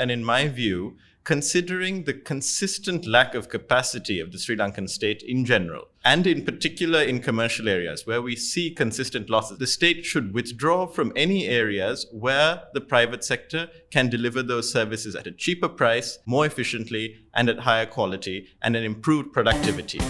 and in my view, considering the consistent lack of capacity of the Sri Lankan state in general, and in particular in commercial areas where we see consistent losses, the state should withdraw from any areas where the private sector can deliver those services at a cheaper price, more efficiently, and at higher quality, and an improved productivity.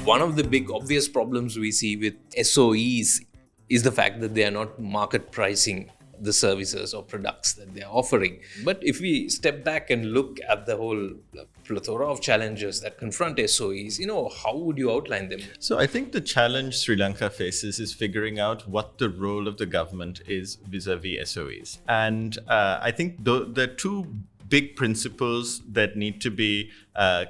One of the big obvious problems we see with SOEs is the fact that they are not market pricing the services or products that they are offering. But if we step back and look at the whole plethora of challenges that confront SOEs, how would you outline them? So I think the challenge Sri Lanka faces is figuring out what the role of the government is vis-a-vis SOEs. And I think there are two big principles that need to be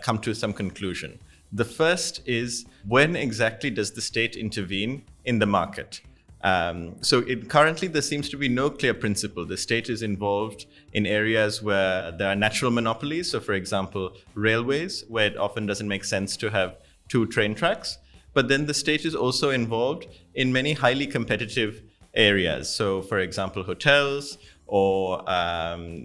come to some conclusion. The first is, when exactly does the state intervene in the market? Currently, there seems to be no clear principle. The state is involved in areas where there are natural monopolies. So, for example, railways, where it often doesn't make sense to have two train tracks. But then the state is also involved in many highly competitive areas. So, for example, hotels, or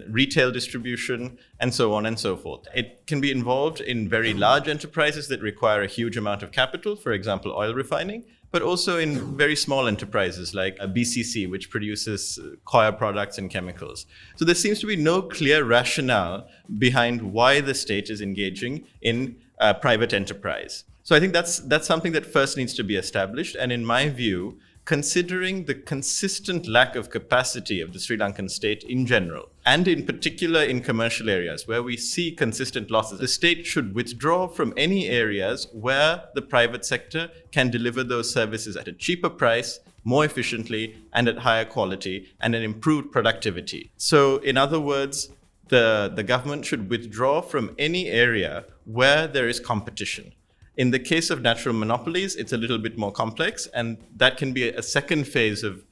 retail distribution, and so on and so forth. It can be involved in very large enterprises that require a huge amount of capital, for example, oil refining, but also in very small enterprises like a BCC, which produces coir products and chemicals. So there seems to be no clear rationale behind why the state is engaging in private enterprise. So I think that's something that first needs to be established. And in my view, considering the consistent lack of capacity of the Sri Lankan state in general, and in particular in commercial areas where we see consistent losses, the state should withdraw from any areas where the private sector can deliver those services at a cheaper price, more efficiently, and at higher quality, and an improved productivity. So in other words, the government should withdraw from any area where there is competition. In the case of natural monopolies, it's a little bit more complex, and that can be a second phase of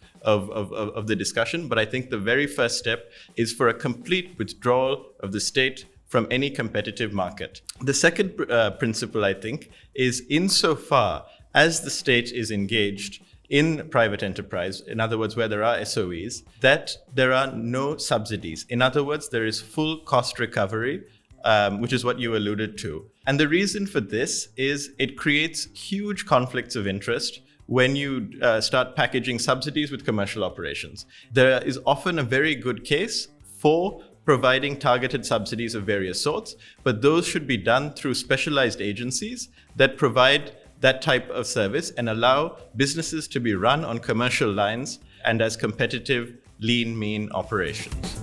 the discussion. But I think the very first step is for a complete withdrawal of the state from any competitive market. The second principle, I think, is insofar as the state is engaged in private enterprise, in other words, where there are SOEs, that there are no subsidies. In other words, there is full cost recovery, which is what you alluded to. And the reason for this is it creates huge conflicts of interest when you start packaging subsidies with commercial operations. There is often a very good case for providing targeted subsidies of various sorts, but those should be done through specialized agencies that provide that type of service and allow businesses to be run on commercial lines and as competitive, lean, mean operations.